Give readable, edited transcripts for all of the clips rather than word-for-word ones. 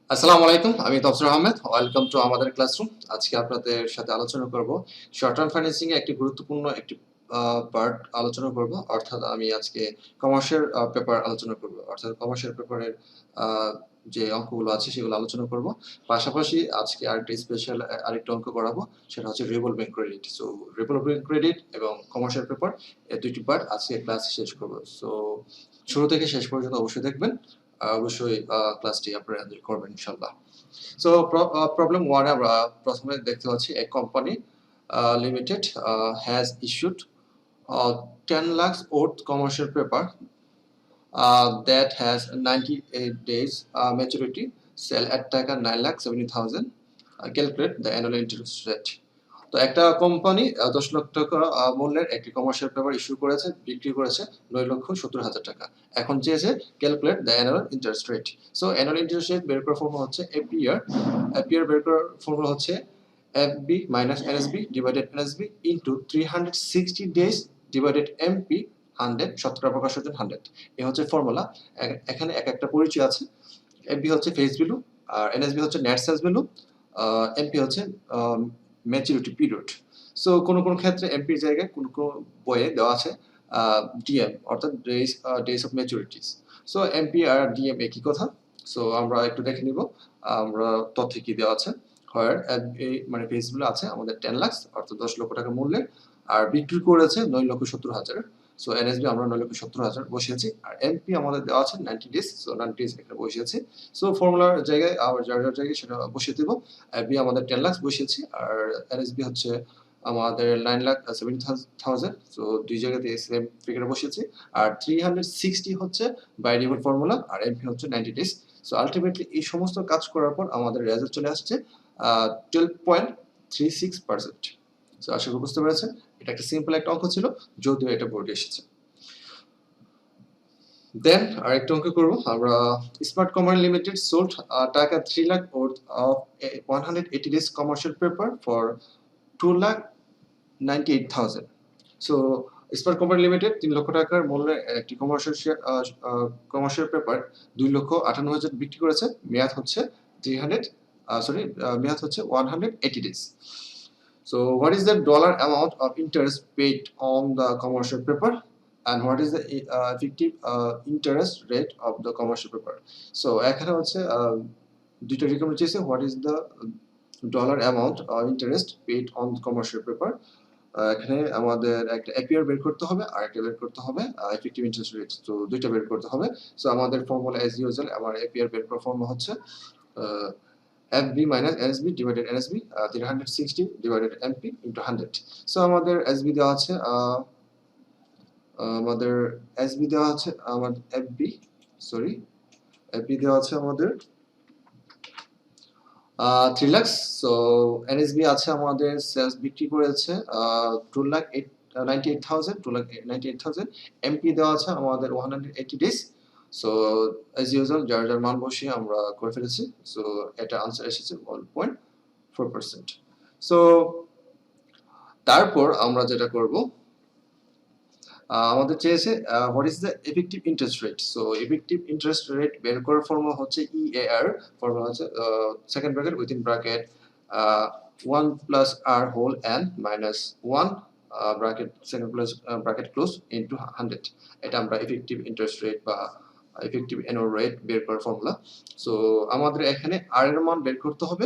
আসসালামু আলাইকুম। আমি তফসির আহমেদ। ওয়েলকাম টু আমাদের ক্লাসরুম। আজকে আপনাদের সাথে আলোচনা করব শর্ট টার্ম ফাইন্যান্সিং এর একটি গুরুত্বপূর্ণ একটি পার্ট আলোচনা করব। অর্থাৎ আমি আজকে কমার্শিয়াল পেপার আলোচনা করব। অর্থাৎ কমার্শিয়াল পেপারের আ যে অঙ্কগুলো আছে সেগুলো আলোচনা করব। পাশাপাশি আজকে আরেকটা অঙ্ক করাবো। সেটা হচ্ছে revolving credit. So revolving credit এবং কমার্শিয়াল পেপার এই দুইটি পার্ট আজকে ক্লাস শেষ করব। সো শুরু থেকে শেষ পর্যন্ত অবশ্যই দেখবেন। অবশ্যই ক্লাসটি আপনারা এনজয় করবেন ইনশাআল্লাহ। সো প্রবলেম 1 এ আমরা প্রথমে দেখতে পাচ্ছি a company limited has issued 10 lakhs worth commercial paper that has 98 days maturity, sell at টাকা 9,70,000, calculate the annual interest rate. তো একটা কোম্পানি 10 লাখ টাকা মূল্যের একটি কমার্শিয়াল পেপার ইস্যু করেছে, বিক্রি করেছে 9,70,000 টাকা। এখন চেয়েছে calculate the annual interest rate. So annual interest rate বের করার ফর্মুলা হচ্ছে এফবিআর বের করার ফর্মুলা হচ্ছে FB minus NSB divided NSB into 360 days divided MP 100 শতকরা প্রকাশ হচ্ছে 100। এ হচ্ছে ফর্মুলা। এখানে এক একটা পরিচয় আছে। এফবি হচ্ছে ফেস ভ্যালু, আর এনএসবি হচ্ছে নেট সেলস ভ্যালু, এমপি হচ্ছে ম্যাচুরিটি পিরিয়ড। সো কোনো কোনো ক্ষেত্রে এমপির জায়গায় কোনো কোনো বইয়ে দেওয়া আছে ডিএম অর্থাৎ days of maturities. So MP আর ডিএম একই কথা। সো আমরা একটু দেখে নিব আমরা তথ্যে কি দেওয়া আছে। হয় মানে ফেসগুলো আছে আমাদের 10 লাখ অর্থাৎ 10 লক্ষ টাকা মূল্যের, আর বিক্রি করেছে 9,70,000। সো এনএসবি আমরা 9,70,000 বসিয়েছি, আর এমপি আমাদের দেওয়া আছে 90 ডেজ। সো 90 ডেজ এখানে বসিয়েছি। সো ফর্মুলার জায়গায় আবার যার যার জায়গায় সেটা বসিয়ে দেবো। এফবি আমাদের 10 লাখ বসিয়েছি, আর এনএসবি হচ্ছে আমাদের 9,70,000। সো দুই জায়গাতে সেম ফিগার বসিয়েছি, আর 360 হচ্ছে ভ্যারিয়েবল ফর্মুলা, আর এমপি হচ্ছে 90 ডেজ। সো আলটিমেটলি এই সমস্ত কাজ করার পর আমাদের রেজাল্ট চলে আসছে 12.36%। সো আশা করি বুঝতে পেরেছেন। এটা একটা সিম্পল একটা অঙ্ক ছিল, যদিও এটা বোর্ডে এসেছে। দেন আরেকটা অঙ্ক করব আমরা। স্মার্ট কোম্পানি লিমিটেড সোল্ড টাকা 3 lakh worth of 180 days commercial paper for 2,98,000। So smart company limited 3 লক্ষ টাকার মূল্যের একটি কমার্শিয়াল পেপার 2,58,000 বিক্রি করেছে। মেয়াদ হচ্ছে 180 days. So what is the dollar amount of interest paid on the commercial paper, and what is the effective interest rate of the commercial paper? So এখানে হচ্ছে দুইটা রিকমেন্ড চেয়েছে, what is the dollar amount of interest paid on the commercial paper। এখানে আমাদের একটা APR বের করতে হবে, আর একটা বের করতে হবে এফেক্টিভ ইন্টারেস্ট রেট। তো দুইটা বের করতে হবে। সো আমাদের ফর্মুলা অ্যাজ ইউজুয়াল আমার এপিআর বের করার ফর্মুলা হচ্ছে FB minus NSB divided NSB 360 divided MP into 100। So আমাদের SB দেওয়া আছে আমাদের SB দেওয়া আছে আমাদের FB দেওয়া আছে আমাদের 3 লাখ। সো NSB আছে আমাদের সেলস বিক্রি করেছে 2,98,000 MP দেওয়া আছে আমাদের 180 ডেজ। সো অ্যাজ ইউজুয়াল যার যার মান বসিয়ে আমরা করে ফেলেছি। সো এটা আনসার এসেছে 1.4%। সো তারপর আমরা যেটা করব, আমাদের চেয়েছে what is the effective interest rate. So effective interest rate বের করার ফর্মুলা হচ্ছে EAR। ফর্মুলা হচ্ছে second bracket within bracket 1 plus r whole n minus 1 bracket second plus bracket close into 100। এটা আমরা এফেক্টিভ ইন্টারেস্ট রেট বা effective annual rate বের করার formula. So আমাদের এখানে r এর মান বের করতে হবে,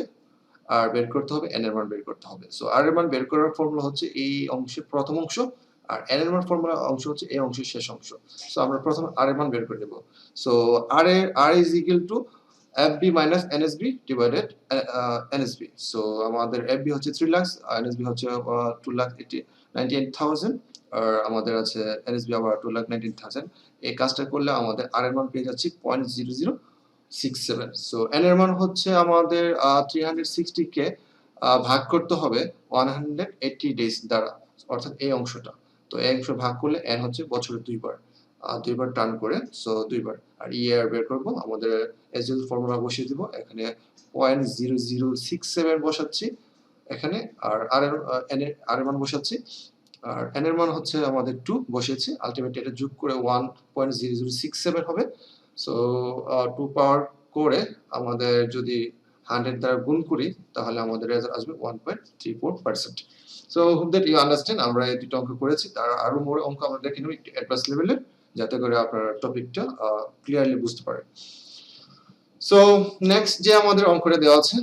আর বের করতে হবে n এর মান বের করতে হবে। সো r এর মান বের করার ফর্মুলা হচ্ছে এই অংশের প্রথম অংশ, আর n এর মান ফর্মুলা অংশ হচ্ছে এই অংশের শেষ অংশ। সো আমরা প্রথমে r এর মান বের করে নেব। So r is equal to FB minus NSB divided NSB। So আমাদের FB হচ্ছে 3 লাখ, আর NSB হচ্ছে 2,98,000, আর আমাদের আছে NSB আবার 2,98,000। এই কাজটা করলে আমাদের r এর মান পেয়ে যাচ্ছি 0.0067। সো n এর মান হচ্ছে আমাদের 360 কে ভাগ করতে হবে 180 ডেজ দ্বারা, অর্থাৎ এই অংশটা। তো এই অংশ ভাগ করলে n হচ্ছে বছরে দুইবার টার্ন করে, সো দুইবার। আর ইয়ার বের করব, আমাদের এস ইউজুয়াল ফর্মুলা বসিয়ে দিব এখানে 0.0067 বসাচ্ছি এখানে, আর r এর মান বসাচ্ছি, আর n এর মান হচ্ছে আমাদের 2 বসিয়েছি। আলটিমেটলি এটা যোগ করে 1.0067 হবে। সো 2 পাওয়ার করে আমাদের যদি 100 দ্বারা গুণ করি তাহলে আমাদের রেজাল্ট আসবে 1.34%। So hope that you understand. আমরা এই দুটো অঙ্ক করেছি, তার আরো মোর অঙ্ক আমরা দেখে নেব একটু অ্যাডভান্স লেভেলের, যাতে করে আপনারা টপিকটা ক্লিয়ারলি বুঝতে পারেন। সো নেক্সট যে আমাদের অঙ্কটা দেওয়া আছে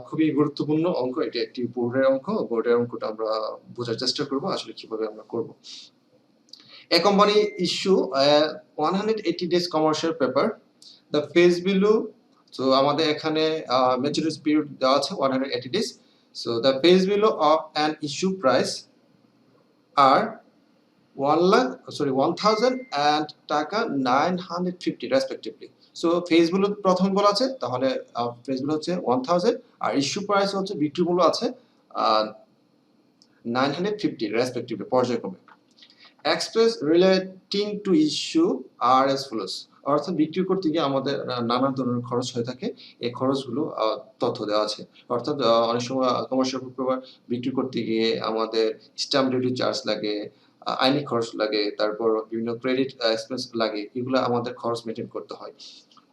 খুবই গুরুত্বপূর্ণ অঙ্ক, এটা একটি বোর্ডের অঙ্ক। বোর্ডের অঙ্কটা আমরা বোঝার চেষ্টা করব আসলে কিভাবে আমরা করব। A company issue a 180 days commercial paper. The face below, so আমাদের এখানে maturity period দেওয়া আছে 180 days. So the face below of an issue price are 1,000 and টাকা 950 respectively. So face below প্রথমে বলা আছে, তাহলে face below হচ্ছে 1000 আর issue price হচ্ছে বিক্রি মূল্য আছে 950 respectively পর্যায়ক্রমে। Express relating to issue are as follows. অর্থাৎ বিক্রি করতে গিয়ে আমাদের নানা ধরনের খরচ হয়ে থাকে, এই খরচগুলো তথ্য দেওয়া আছে। অর্থাৎ অনেক সময় কমার্শিয়াল পেপার বিক্রি করতে গিয়ে আমাদের স্ট্যাম্প ডিউটি চার্জ লাগে, আইনি খরচ লাগে, তারপর বিভিন্ন ক্রেডিট এক্সপেন্স লাগে, এগুলো আমাদের খরচ মেনটেন করতে হয়।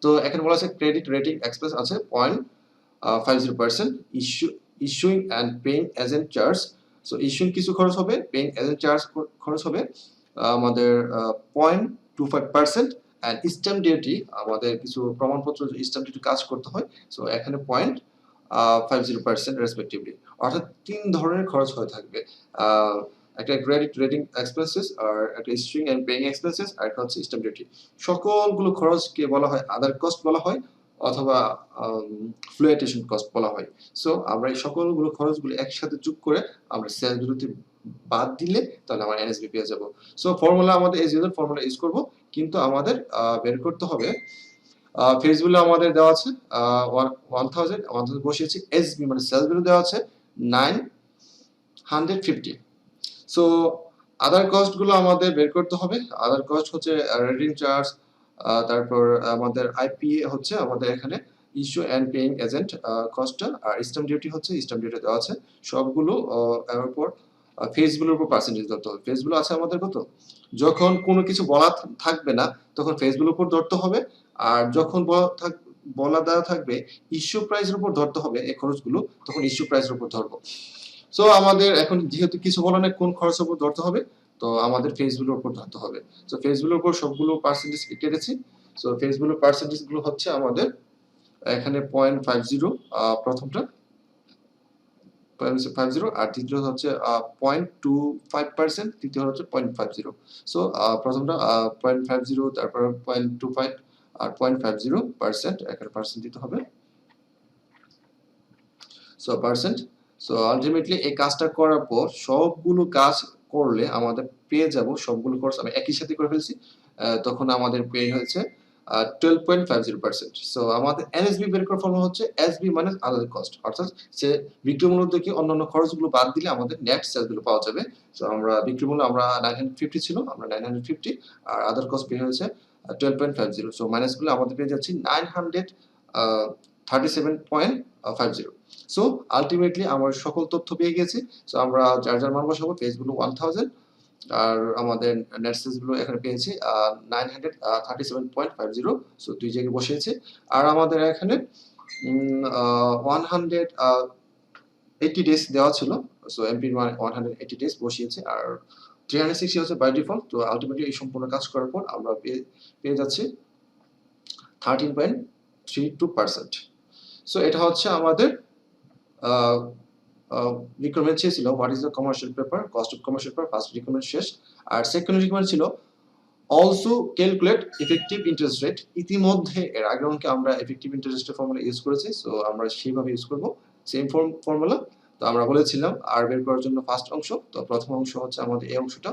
তো এখানে বলা আছে ক্রেডিট রেটিং এক্সপেন্স আছে 0.50%, issuing and paying agent charge. So issuing কিছু খরচ হবে, পেইং এজেন্ট চার্জ খরচ হবে আমাদের 0.25%, অ্যান্ড স্ট্যাম্প ডিউটি আমাদের কিছু প্রমাণপত্র স্ট্যাম্প ডিউটি কাজ করতে হয়, সো এখানে 0.50% রেসপেক্টিভলি। অর্থাৎ 3 ধরনের খরচ হয়ে থাকবে, একটা ক্রেডিট রেটিং এক্সপেন্সেস, আর একটা ইস্যুইং এন্ড পেইং এক্সপেন্সেস, আর একটা হচ্ছে স্ট্যাম্প ডিউটি। সকলগুলো খরচকে বলা হয় আদার কস্ট বলা হয়, অথবা ফ্লুয়েটেশন কস্ট বলা হয়। সো আমরা এই সকলগুলো খরচগুলো একসাথে যোগ করে আমরা সেলস বিরতি বাদ দিলে তাহলে আমরা এনএসবি পেয়ে যাব। সো ফর্মুলা আমাদের এজ ইউজুয়াল ফর্মুলা ইউজ করব, কিন্তু আমাদের বের করতে হবে ফেস ভ্যালু আমাদের দেওয়া আছে 1000 বসিয়েছি, এসবি মানে সেলস ভ্যালু দেওয়া আছে 950। সো আদার কস্ট গুলো আমাদের বের করতে হবে। আদার কস্ট হচ্ছে রেটিং চার্জ, তারপর আমাদের আইপিএ হচ্ছে আমাদের এখানে ইস্যু এন্ড পেইং এজেন্ট কস্টটা, আর স্ট্যাম্প ডিউটি হচ্ছে স্ট্যাম্প ডিউটি দেওয়া আছে। সবগুলো এরপর ফেসগুলোর উপর পার্সেন্টেজ ধরতে হবে। ফেসগুলো আছে আমাদের কত, যখন কোনো কিছু বলা থাকবে না তখন ফেসগুলোর উপর ধরতে হবে, আর যখন বলা দেওয়া থাকবে ইস্যু প্রাইসের উপর ধরতে হবে এই খরচগুলো, তখন ইস্যু প্রাইসের উপর ধরবো। সো আমাদের এখন যেহেতু কিছু বলা নেই কোন খরচের উপর ধরতে হবে, তো আমাদের ফেসগুলোর উপর ধরতে হবে। সো ফেসগুলোর উপর সবগুলো পার্সেন্টেজ কেটেছি। সো ফেসগুলোর পার্সেন্টেজ গুলো হচ্ছে আমাদের এখানে 0.50 প্রথমটা 0.50, আর দ্বিতীয় হচ্ছে 0.25%, তৃতীয় হচ্ছে 0.50। সো প্রথমটা 0.50, তারপর 0.25 আর 0.50%, এখানে পার্সেন্ট দিতে হবে। So percent. সো আলটিমেটলি এই কাজটা করার পর সবগুলো কাজ করলে আমাদের পেয়ে যাব, সবগুলো কোর্স আমি একই সাথে করে ফেলছি, তখন আমাদের পেয়ে হয়েছে 12.50%। সো আমাদের এনএসবি বের করার ফর্মুলা হচ্ছে এসবি মাইনাস আদার কস্ট, অর্থাৎ সে বিক্রি মূল্য থেকে অন্যান্য খরচগুলো বাদ দিলে আমাদের নেট সেলসগুলো পাওয়া যাবে। সো আমরা বিক্রি মূল্য আমরা 950 ছিল, আমরা 950, আর আদার কস্ট পেয়ে হয়েছে 12.50। সো মাইনাস গুলো আমাদের পেয়ে যাচ্ছে 937.50। সো আলটিমেটলি আমার সকল তথ্য পেয়ে গেছি। সো আমরা যার যার মান বসাবো, পেজগুলো 1000 আর আমাদের নেট সেলস গুলো এখানে পেয়েছি 937.50। সো দুই জায়গায় বসিয়েছি, আর আমাদের এখানে 180 ডেজ দেওয়া ছিল, সো এমপির মান 180 ডেজ বসিয়েছি, আর 360 হচ্ছে বাই ডিফল্ট। তো আলটিমেটলি এই সম্পূর্ণ কাজ করার পর আমরা পেয়ে যাচ্ছি 13.32%। সো এটা হচ্ছে আমাদের রিকোয়ারমেন্ট ছিল what is the commercial paper, cost of commercial paper, first requirement শেষ। আর সেকেন্ড রিকোয়ারমেন্ট ছিল also calculate effective interest rate. ইতিমধ্যে এর আগের অঙ্কে আমরা এফেক্টিভ ইন্টারেস্টের ফর্মুলা ইউজ করেছি, সো আমরা সেইভাবে ইউজ করব সেম ফর্মুলা। তো আমরা বলেছিলাম আর বের করার জন্য ফার্স্ট অংশ, তো প্রথম অংশ হচ্ছে আমাদের এই অংশটা।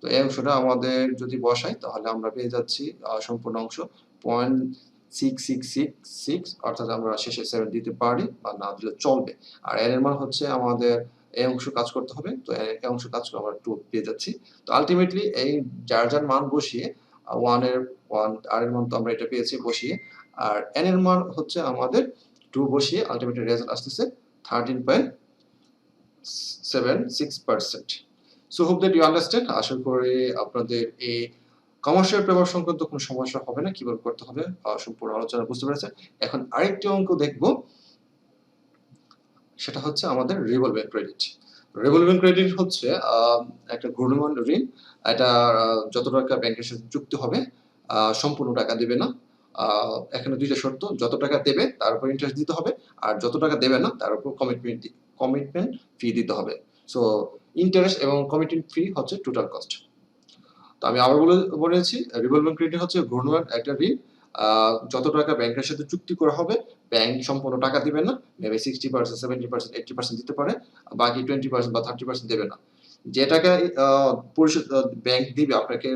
তো এই অংশটা আমাদের যদি বসাই তাহলে আমরা পেয়ে যাচ্ছি সম্পূর্ণ অংশ 0.6666, অর্থাৎ আমরা শেষে 7 দিতে পারি বা না দিলে চলবে। আর এর মান হচ্ছে আমাদের এই অংশ কাজ করতে হবে, তো এই অংশ কাজ করে আমরা 2 পেয়ে যাচ্ছি। তো আলটিমেটলি এই যার যার মান বসিয়ে 1 এর 1, আর এর মান তো আমরা এটা পেয়েছি বসিয়ে, আর n এর মান হচ্ছে আমাদের 2 বসিয়ে আলটিমেটলি রেজাল্ট আসতেছে 13.76%। So hope that you understand. আশা করি আপনাদের এই কমার্শিয়াল পেপার সংক্রান্ত কোনো সমস্যা হবে না, কিভাবে করতে হবে সম্পূর্ণ আলোচনা বুঝতে পেরেছেন। এখন আরেকটি অঙ্ক দেখব, সেটা হচ্ছে আমাদের রিভলভিং ক্রেডিট। রিভলভিং ক্রেডিট হচ্ছে একটা ঘূর্ণমান ঋণ। এটা যত টাকা ব্যাংকের সাথে চুক্তি হবে সম্পূর্ণ টাকা দেবে না। এখানে দুইটা শর্ত, যত টাকা দেবে তার উপর ইন্টারেস্ট দিতে হবে, আর যত টাকা দেবে না তার উপর কমিটমেন্ট ফি দিতে হবে। সো ইন্টারেস্ট এবং কমিটমেন্ট ফি হচ্ছে টোটাল কস্ট। তো আমি আবার বলেছি, রিভলভিং ক্রেডিট হচ্ছে ঘূর্ণমান একটা ঋণ। যত টাকা ব্যাংকের সাথে চুক্তি করা হবে, ব্যাংক সম্পূর্ণ টাকা দিবে না, মেবি 60%, 70%, 80% দিতে পারে, বাকি 20% বা 30% দেবে না। যে টাকা পরিশোধ ব্যাংক দিবে আপনাকে,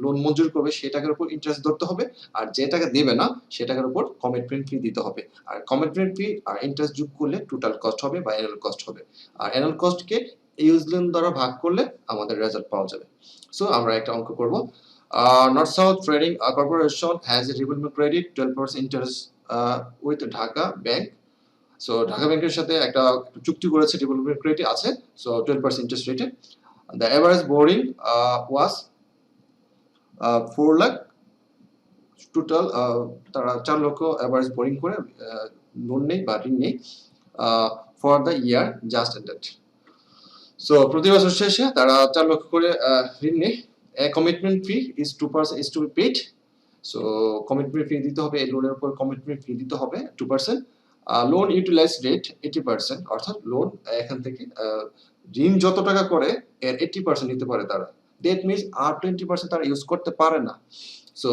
লোন মঞ্জুর করবে, সেই টাকার উপর ইন্টারেস্ট ধরতে হবে, আর যে টাকা দেবে না সে টাকার উপর কমিটমেন্ট ফি দিতে হবে। আর কমিটমেন্ট ফি আর ইন্টারেস্ট যোগ করলে টোটাল কস্ট হবে বা অ্যানুয়াল কস্ট হবে। আর অ্যানুয়াল কস্টকে ইউজ লোন দ্বারা ভাগ করলে আমাদের রেজাল্ট পাওয়া যাবে। সো আমরা একটা অঙ্ক করব। North south trading corporation has a revolving credit 12% interest with Dhaka bank. So Dhaka ব্যাংকের সাথে একটা চুক্তি করেছে, রিভলভিং ক্রেডিট আছে, সো 12% ইন্টারেস্ট রেটে। The average borrowing was 4 lakh total. তারা 4 লক্ষ অ্যাভারেজ বোরিং করে লোন নেই বা ঋণ নেই for the year just ended. So প্রতি বছর শেষে তারা 4 লক্ষ করে ঋণ নেই। Commitment fee is 2% is to be paid. So commitment fee দিতে হবে, এই লোনের উপর কমিটমেন্ট ফি দিতে হবে 2%। লোন ইউটিলাইজ রেট 80%, অর্থাৎ লোন এখান থেকে ঋণ যত টাকা করে এর 80% নিতে পারে তারা। দ্যাট মিনস আর 20% তারা ইউজ করতে পারে না। সো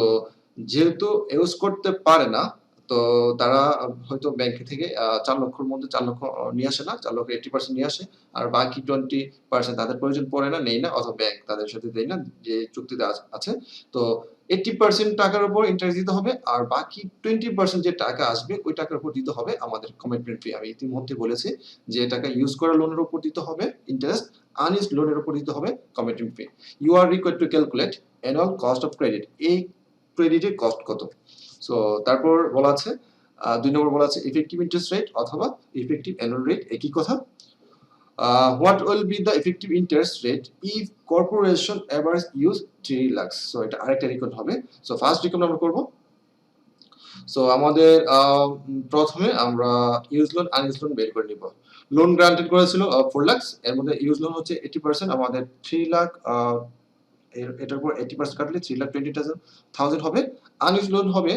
যেহেতু ইউজ করতে পারে না, তো তারা হয়তো ব্যাংক থেকে 4 লক্ষের মধ্যে 4 লক্ষ নিয়ে আসে না, 4 লক্ষ 80% নিয়ে আসে, আর বাকি 20% তাদের প্রয়োজন পড়ে না, নেই না, অথবা ব্যাংক তাদের সাথে দেয় না যে চুক্তিতে আছে। তো 80% টাকার উপর ইন্টারেস্ট দিতে হবে, আর বাকি 20% যে টাকা আসবে ওই টাকার উপর দিতে হবে আমাদের কমিটমেন্ট ফি। আমি ইতিমধ্যে বলেছি যে টাকা ইউজ করা লোনের উপর দিতে হবে ইন্টারেস্ট, আনইউজড লোনের উপর দিতে হবে commitment fee. You are required to calculate annual cost of credit. এই ক্রেডিটের কস্ট কত? সো তারপর বলা আছে 2 নম্বর বলা আছে ইফেক্টিভ ইন্টারেস্ট রেট অথবা ইফেক্টিভ অ্যানুয়াল রেট, একই কথা। What will be the effective interest rate if corporation average use 3 lakhs? So এটা আরেকটা রিকন হবে। সো ফার্স্ট রিকন আমরা করব। সো আমাদের প্রথমে আমরা ইউজ লোন আনইউজ লোন বের করে নিব। লোন গ্রান্টেড করেছিল 4 লাখস, এর মধ্যে ইউজ লোন হচ্ছে 80%, আমাদের 3 লাখ এটার উপর 80% কাটলে 3,20,000 হবে। আনইউজ লোন হবে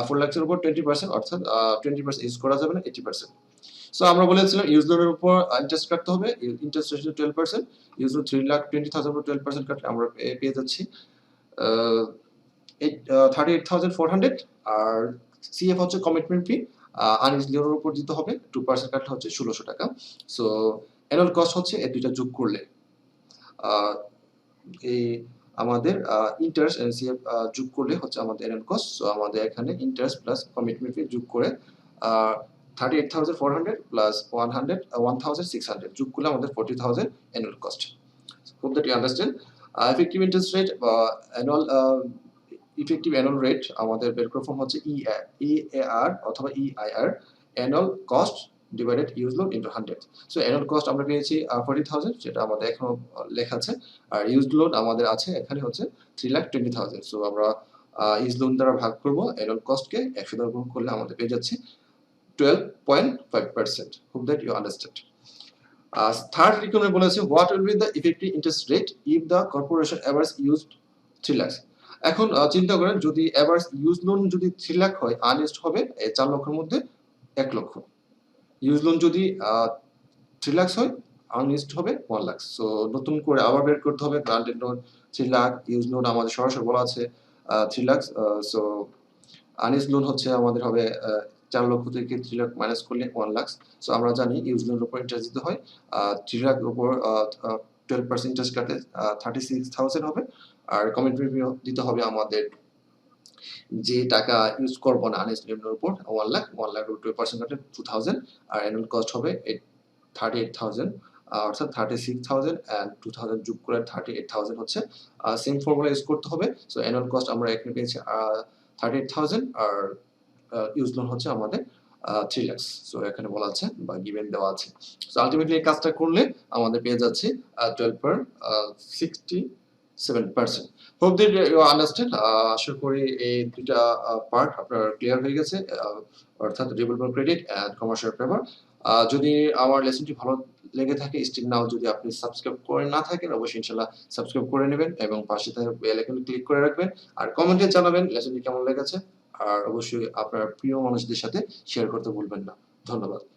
4 লাখের উপর 20%, অর্থাৎ 20% ইউজ করা যাবে না, 80%। সো আমরা বলেছিলাম ইউজ লোনের উপর ইন্টারেস্ট কাটতে হবে, ইন্টারেস্ট রেট 12%, ইউজ লোন 3,20,000 উপর 12% কাটলে আমরা পেয়ে যাচ্ছি 38,400। আর সিএফ হচ্ছে কমিটমেন্ট ফি, আনইউজ লোনের উপর দিতে হবে, 2% কাটলে হচ্ছে 1600 টাকা। সো অ্যানুয়াল কস্ট হচ্ছে এই দুইটা যোগ করলে এই আমাদের ইন্টারেস্ট এন্ড সিএফ যোগ করলে হচ্ছে আমাদের অ্যানুয়াল কস্ট। সো আমাদের এখানে ইন্টারেস্ট প্লাস কমিটমেন্ট ফি যোগ করে 38,400 প্লাস 1,600 যোগ করলে আমাদের 40,000 annual cost. Hope that you understand. Effective interest rate বা অ্যানুয়াল ইফেক্টিভ অ্যানুয়াল রেট আমাদের বের করার ফর্ম হচ্ছে ইএআর অথবা EIR, annual cost divided use loan into 100। So annual cost আমরা পেয়েছি 40,000, যেটা আমাদের এখনো লেখা আছে, আর ইউজ লোন আমাদের আছে এখানে হচ্ছে 3,20,000। সো আমরা ইউজ লোন দ্বারা ভাগ করব অ্যানুয়াল কস্টকে, 100 দ্বারা গুণ করলে আমাদের পেয়ে যাচ্ছে 12.5%. Hope that you understand. Third রিকনে বলেছে what will be the effective interest rate if the corporation average used 3 lakhs. এখন চিন্তা করেন যদি এভারেজ ইউজ লোন যদি 3 লাখ হয়, আনইউজড হবে 4 লক্ষের মধ্যে 1 লক্ষ। ইউজ লোন যদি 3 লাখ হয়, আনইউজড হবে 1 লাখ। সো নতুন করে আবার বের করতে হবে granted loan 3 lakh, use loan আমাদের সরাসরি বলা আছে 3 লাখ। সো আনইউজড লোন হচ্ছে আমাদের হবে 4 লক্ষ থেকে 3 লাখ মাইনাস করলে 1 লাখ। সো আমরা জানি ইউজ লোনের উপর ইন্টারেস্ট দিতে হয় 3 লাখ উপর 12% ইন্টারেস্ট কাটলে 36,000 হবে, আর কমিটমেন্ট ফি দিতে হবে আমাদের যে টাকা ইউজ করব না আনইউজড লোনের উপর 1 লাখ, 1 লাখ উপর 12% কাটলে 2,000, আর অ্যানুয়াল কস্ট হবে 38,000, অর্থাৎ 36,000 এন্ড 2,000 যোগ করে 38,000 হচ্ছে। সেম ফর্মুলা ইউজ করতে হবে। সো অ্যানুয়াল কস্ট আমরা এখানে পেয়েছি 38,000, আর ইউজ লোন হচ্ছে আমাদের 3 লাখ। সো এখানে বলা আছে বা গিভেন দেওয়া আছে। সো আলটিমেটলি এই কাজটা করলে আমাদের পেয়ে যাচ্ছে 12.60 7%. Hope that you understand. আশা করি এই ২ টা পার্ট আপনার ক্লিয়ার হয়ে গেছে। অর্থাৎ revolver credit and commercial paper. যদি আমার লেসনটি ভালো লেগে থাকে, স্টিল নাও যদি আপনি সাবস্ক্রাইব করে না থাকেন, অবশ্যই ইনশাআল্লাহ সাবস্ক্রাইব করে নিবেন এবং পাশে থাকা বেল আইকন ক্লিক করে রাখবেন। আর কমেন্টে জানাবেন লেসনটি কেমন লেগেছে। আর অবশ্যই আপনার প্রিয় মানুষদের সাথে শেয়ার করতে ভুলবেন না। ধন্যবাদ।